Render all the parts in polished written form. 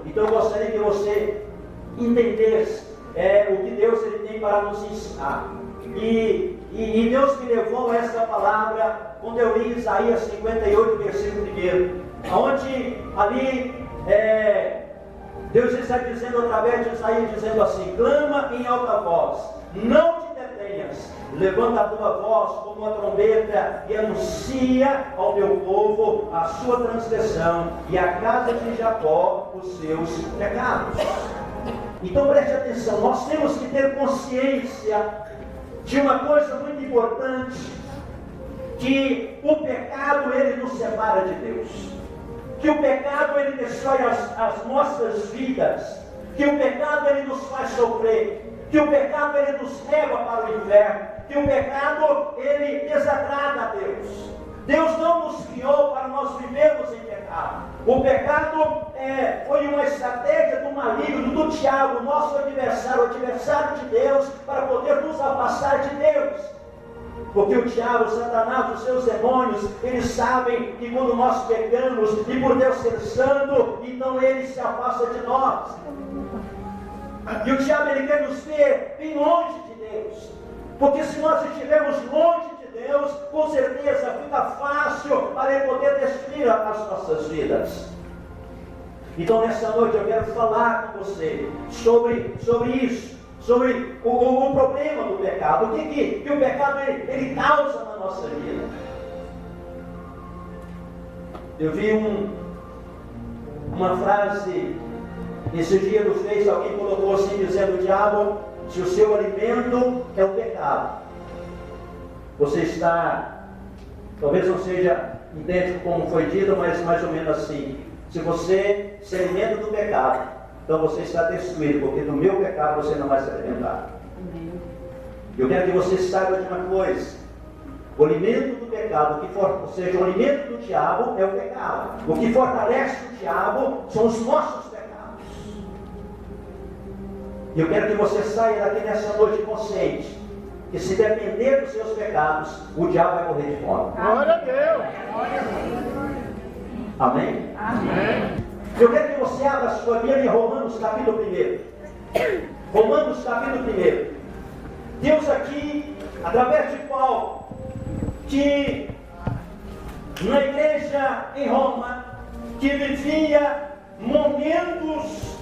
Então eu gostaria que você entendesse o que Deus ele tem para nos ensinar. E Deus me levou a essa palavra quando eu li Isaías 58, versículo 1, onde ali Deus está dizendo através de Isaías, dizendo assim: clama em alta voz, não te detenhas, levanta a tua voz como uma trombeta e anuncia ao meu povo a sua transgressão e à casa de Jacó os seus pecados. Então preste atenção, nós temos que ter consciência de uma coisa muito importante, que o pecado ele nos separa de Deus, que o pecado ele destrói as nossas vidas, que o pecado ele nos faz sofrer, que o pecado ele nos leva para o inferno, que o pecado ele desagrada a Deus. Deus não nos criou para nós vivermos em pecado. O pecado foi uma estratégia do maligno, do diabo, nosso adversário, o adversário de Deus, para poder nos afastar de Deus. Porque o diabo, o Satanás, os seus demônios, eles sabem que quando nós pecamos, e por Deus ser santo, então ele se afasta de nós. E o diabo ele quer nos ver bem longe de Deus. Porque se nós estivermos longe de Deus, com certeza fica fácil para ele poder destruir as nossas vidas. Então nessa noite eu quero falar com você sobre isso, sobre o problema do pecado, o que o pecado ele causa na nossa vida. Eu vi uma frase esse dia no Face, alguém colocou assim, dizendo: o diabo, se o seu alimento é o pecado, você está, talvez não seja idêntico como foi dito, mas mais ou menos assim: se você se alimenta do pecado, então você está destruído, porque do meu pecado você não vai se alimentar. Eu quero que você saiba de uma coisa: o alimento do pecado, ou seja, o alimento do diabo é o pecado. O que fortalece o diabo são os nossos pecados. E eu quero que você saia daqui nessa noite consciente que se depender dos seus pecados, o diabo vai morrer de fome. Glória a Deus! Amém? Amém! Eu quero que você abra a sua Bíblia em Romanos capítulo 1. Romanos capítulo 1. Deus aqui, através de Paulo, que na igreja em Roma, que vivia momentos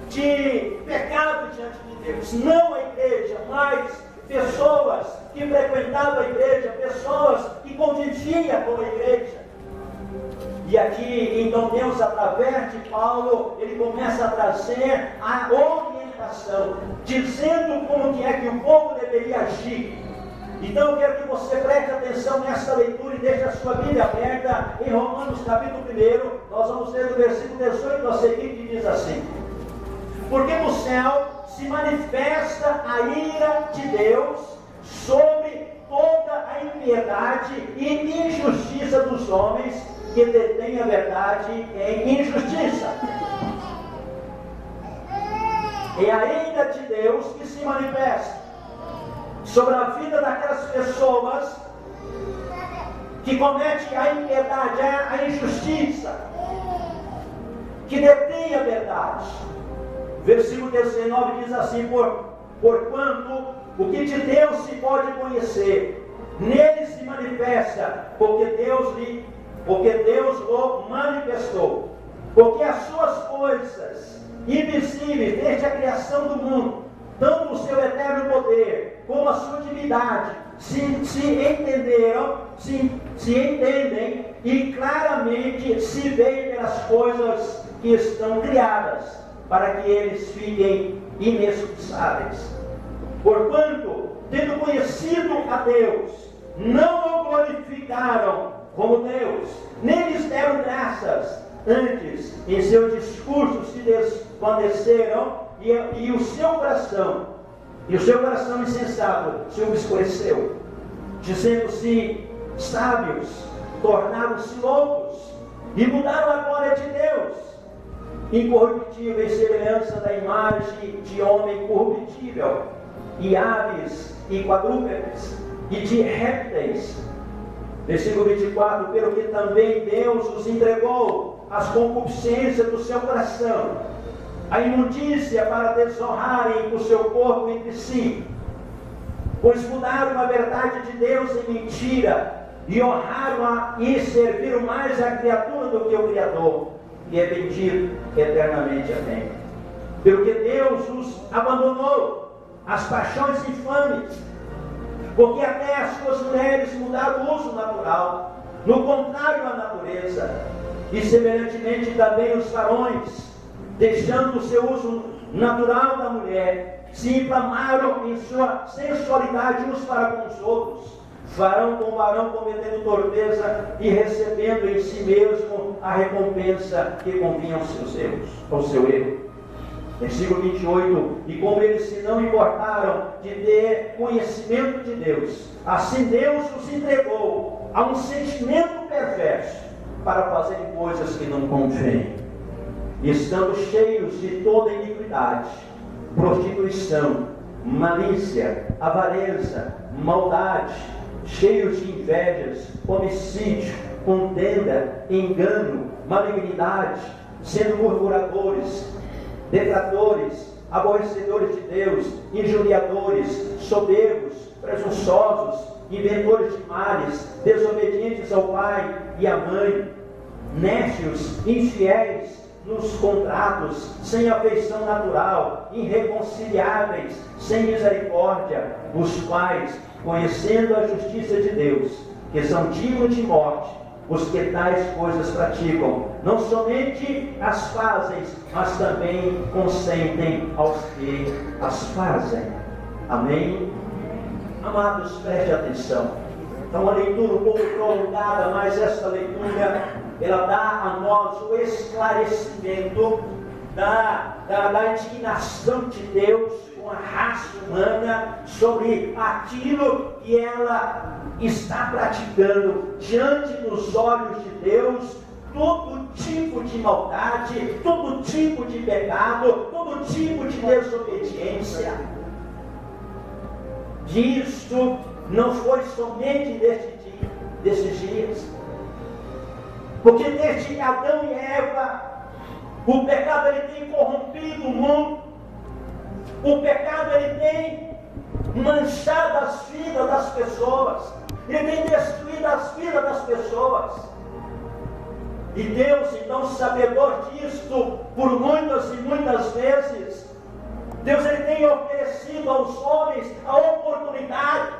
de pecado diante de Deus, não a igreja, mas pessoas que frequentavam a igreja, pessoas que conviviam com a igreja. E aqui, então, Deus, através de Paulo, ele começa a trazer a orientação, dizendo como que é que o povo deveria agir. Então eu quero que você preste atenção nessa leitura e deixe a sua Bíblia aberta em Romanos capítulo 1. Nós vamos ler do versículo 18 a seguir, que diz assim: porque no céu se manifesta a ira de Deus sobre toda a impiedade e injustiça dos homens que detêm a verdade em injustiça. É a ira de Deus que se manifesta sobre a vida daquelas pessoas que cometem a impiedade, a injustiça, que detêm a verdade. Versículo 19 diz assim: porquanto o que de Deus se pode conhecer, nele se manifesta, porque Deus o manifestou. Porque as suas coisas invisíveis desde a criação do mundo, tanto o seu eterno poder como a sua divindade, se entendem e claramente se veem pelas coisas que estão criadas, para que eles fiquem inescrutáveis. Porquanto, tendo conhecido a Deus, não o glorificaram como Deus, nem lhes deram graças. Antes, em seu discurso se desvaneceram e o seu coração insensato se obscureceu. Dizendo-se sábios, tornaram-se loucos e mudaram a glória de Deus, incorruptível em semelhança da imagem de homem corruptível, e aves e quadrúpedes, e de répteis, Versículo 24, pelo que também Deus os entregou às concupiscências do seu coração, a imundícia para desonrarem o seu corpo entre si, pois mudaram a verdade de Deus em mentira, e honraram e serviram mais a criatura do que o Criador, que é bendito eternamente. Amém. Pelo que Deus os abandonou às paixões infames, porque até as suas mulheres mudaram o uso natural, no contrário à natureza, e semelhantemente também os varões, deixando o seu uso natural da mulher, se inflamaram em sua sensualidade uns para com os outros, varão com varão cometendo torpeza e recebendo em si mesmo a recompensa que convinha aos seus erros, ao seu erro. Versículo 28, e como eles se não importaram de ter conhecimento de Deus, assim Deus os entregou a um sentimento perverso para fazerem coisas que não convêm, estando cheios de toda iniquidade, prostituição, malícia, avareza, maldade, cheios de invejas, homicídio, contenda, engano, malignidade, sendo murmuradores, detratores, aborrecedores de Deus, injuriadores, soberbos, presunçosos, inventores de males, desobedientes ao pai e à mãe, nécios, infiéis nos contratos, sem afeição natural, irreconciliáveis, sem misericórdia, os quais, conhecendo a justiça de Deus, que são dignos de morte, os que tais coisas praticam, não somente as fazem, mas também consentem aos que as fazem. Amém? Amados, preste atenção. É uma leitura um pouco prolongada, mas esta leitura, ela dá a nós o esclarecimento da indignação de Deus com a raça humana sobre aquilo que ela está praticando diante dos olhos de Deus, todo tipo de maldade, todo tipo de pecado, todo tipo de desobediência. Isto não foi somente desses dias, porque desde Adão e Eva, o pecado ele tem corrompido o mundo, o pecado ele tem manchado as vidas das pessoas, ele tem destruído as vidas das pessoas. E Deus, então, sabedor disto, por muitas e muitas vezes, Deus ele tem oferecido aos homens a oportunidade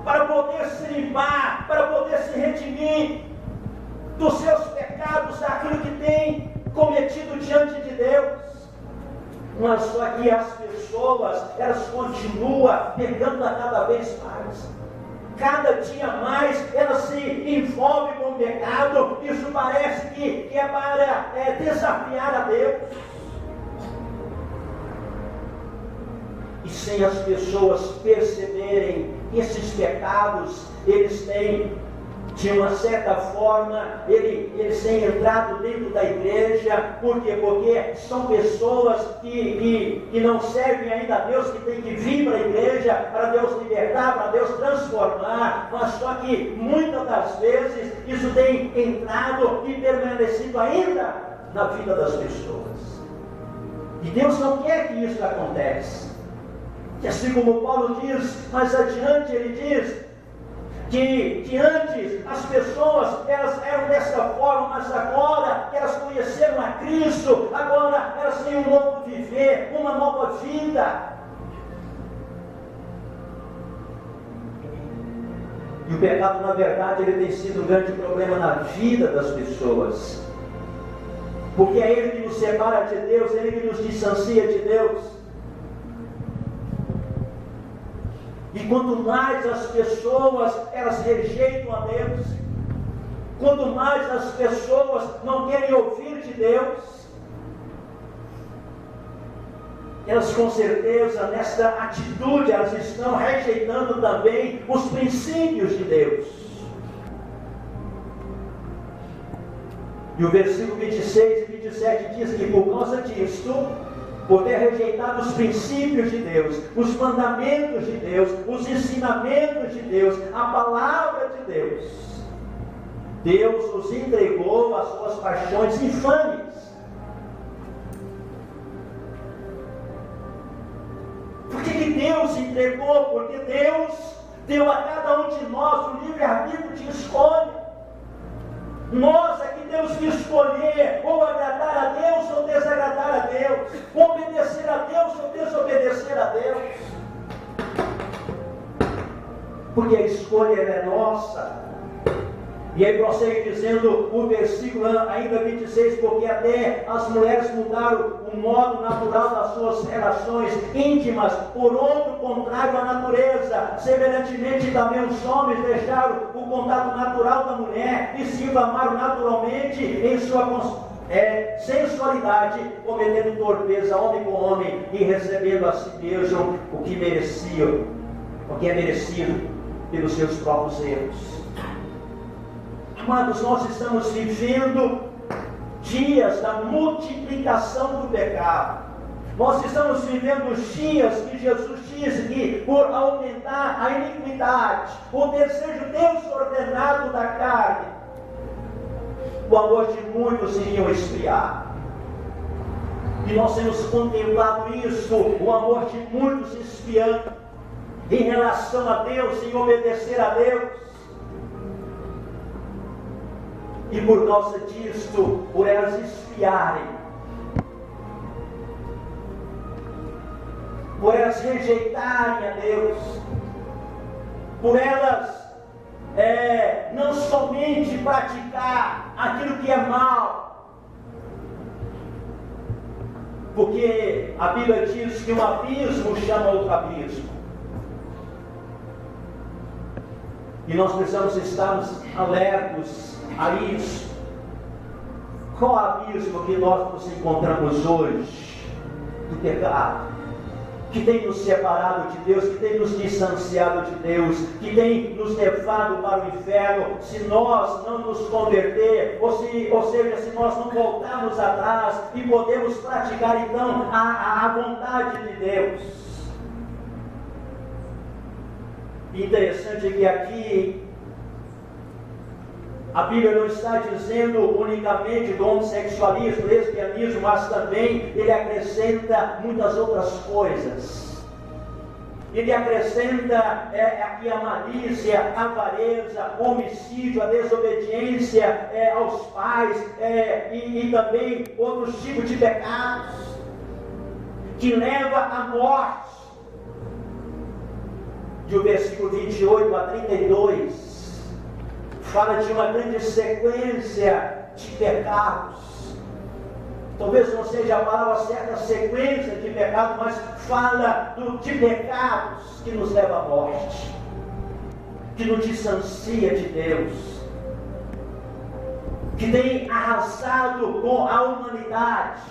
para poder se limpar, para poder se redimir dos seus pecados, daquilo que tem cometido diante de Deus. Mas só que as pessoas, elas continuam pecando a cada vez mais. Cada dia mais elas se envolvem com o pecado. Isso parece que é para desafiar a Deus. E sem as pessoas perceberem esses pecados, eles têm, de uma certa forma, eles têm entrado dentro da igreja. Por quê? Porque são pessoas que não servem ainda a Deus, que tem que vir para a igreja para Deus libertar, para Deus transformar. Mas só que muitas das vezes isso tem entrado e permanecido ainda na vida das pessoas. E Deus não quer que isso aconteça. Que assim como Paulo diz, mais adiante ele diz que antes as pessoas elas eram dessa forma, mas agora que elas conheceram a Cristo, agora elas têm um novo viver, uma nova vida. E o pecado, na verdade, ele tem sido um grande problema na vida das pessoas, porque é ele que nos separa de Deus, é ele que nos distancia de Deus. E quanto mais as pessoas elas rejeitam a Deus, quanto mais as pessoas não querem ouvir de Deus, elas com certeza nesta atitude elas estão rejeitando também os princípios de Deus. E o versículo 26 e 27 diz que por causa disto, por ter rejeitado os princípios de Deus, os mandamentos de Deus, os ensinamentos de Deus, a palavra de Deus. Deus os entregou às suas paixões infames. Por que Deus entregou? Porque Deus deu a cada um de nós o livre-arbítrio de escolha. Nós é que temos que escolher ou agradar a Deus ou desagradar a Deus, obedecer a Deus ou desobedecer a Deus. Porque a escolha é nossa. E aí prossegue dizendo o versículo ainda 26, porque até as mulheres mudaram o modo natural das suas relações íntimas por outro contrário à natureza. Semelhantemente também os homens deixaram o contato natural da mulher e se inflamaram naturalmente em sua sensualidade, cometendo torpeza homem com homem e recebendo a si mesmo o que mereciam, o que é merecido pelos seus próprios erros. Amados, nós estamos vivendo dias da multiplicação do pecado. Nós estamos vivendo os dias que Jesus disse que por aumentar a iniquidade, o desejo desordenado da carne, o amor de muitos iriam esfriar. E nós temos contemplado isso, o amor de muitos esfriando em relação a Deus, em obedecer a Deus. E por causa disto, por elas esfriarem, por elas rejeitarem a Deus, por elas não somente praticar aquilo que é mal, porque a Bíblia diz que um abismo chama outro abismo. E nós precisamos estarmos alertos a isso. Qual o abismo que nós nos encontramos hoje? Do pecado, que tem nos separado de Deus, que tem nos distanciado de Deus, que tem nos levado para o inferno, se nós não nos converter, ou seja, se nós não voltarmos atrás e podemos praticar então a vontade de Deus. Interessante que aqui a Bíblia não está dizendo unicamente do homossexualismo, lesbianismo, mas também ele acrescenta muitas outras coisas. Ele acrescenta aqui a malícia, a avareza, o homicídio, a desobediência aos pais e também outros tipos de pecados que leva à morte. Do versículo 28 a 32, fala de uma grande sequência de pecados. Talvez não seja a palavra certa, sequência de pecados, mas fala de pecados que nos levam à morte, que nos distancia de Deus, que tem arrasado com a humanidade.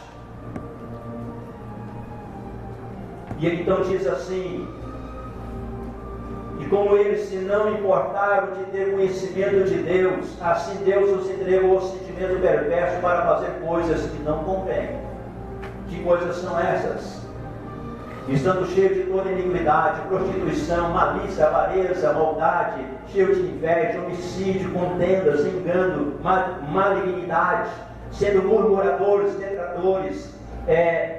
E ele então diz assim: e como eles se não importaram de ter conhecimento de Deus, assim Deus os entregou ao sentimento perverso para fazer coisas que não convêm. Que coisas são essas? Estando cheio de toda iniquidade, prostituição, malícia, avareza, maldade, cheio de inveja, homicídio, contendas, engano, malignidade, sendo murmuradores, detratores,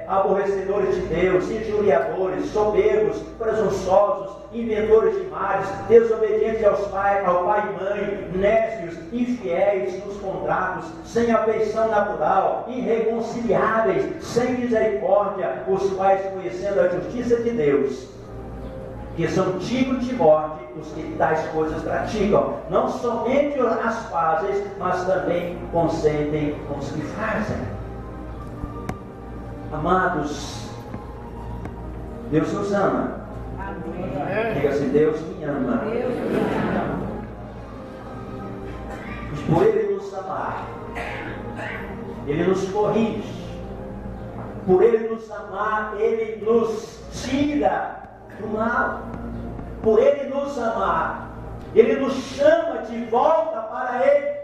aborrecedores de Deus, injuriadores, soberbos, presunçosos, inventores de males, desobedientes ao pai e mãe, nécios, infiéis nos contratos, sem afeição natural, irreconciliáveis, sem misericórdia, os quais, conhecendo a justiça de Deus, que são dignos de morte, os que tais coisas praticam, não somente as fazem, mas também consentem com os que fazem. Amados, Deus nos ama. Diga assim: Deus me ama. E por Ele nos amar, Ele nos corrige. Por Ele nos amar, Ele nos tira do mal. Por Ele nos amar, Ele nos chama de volta para Ele.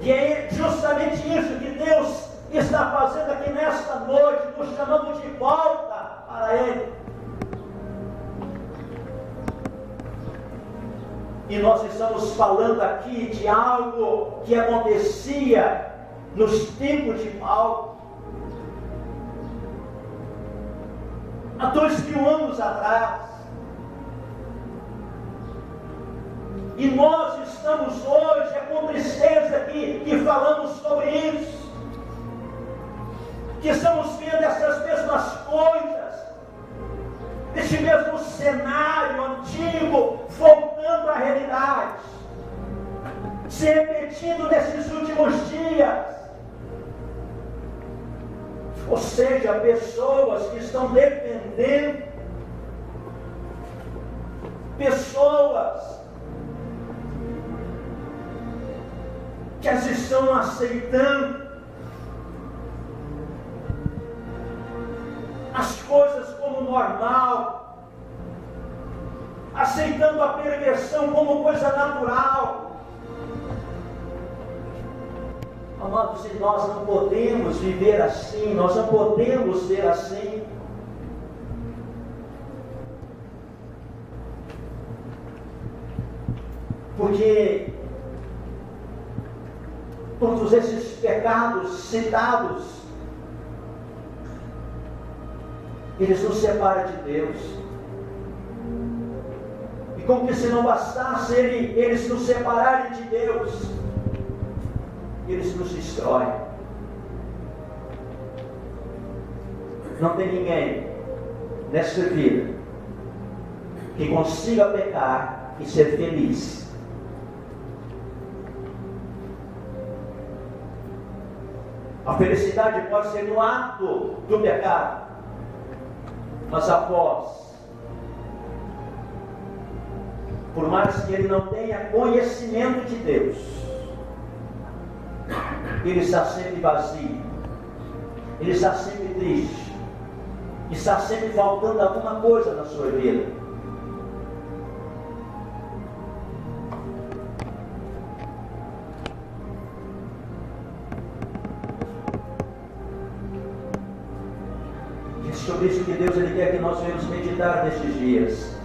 E é justamente isso que Deus está fazendo aqui nesta noite, nos chamando de volta para Ele. E nós estamos falando aqui de algo que acontecia nos tempos de Paulo, há 2000 anos atrás. E nós estamos hoje, é com tristeza que falamos sobre isso, que estamos vendo essas mesmas coisas, esse mesmo cenário antigo, voltando à realidade, se repetindo nesses últimos dias. Ou seja, pessoas que estão dependendo, pessoas que as estão aceitando as coisas como normal, aceitando a perversão como coisa natural. Amados, e nós não podemos viver assim, nós não podemos ser assim. Porque todos esses pecados citados, eles nos separam de Deus. E como que se não bastasse eles nos separarem de Deus, eles nos destroem. Não tem ninguém nesta vida que consiga pecar e ser feliz. A felicidade pode ser no ato do pecado, mas após, por mais que ele não tenha conhecimento de Deus, ele está sempre vazio, ele está sempre triste, está sempre faltando alguma coisa na sua vida. Sobre isso que Deus quer que nós venhamos meditar nestes dias.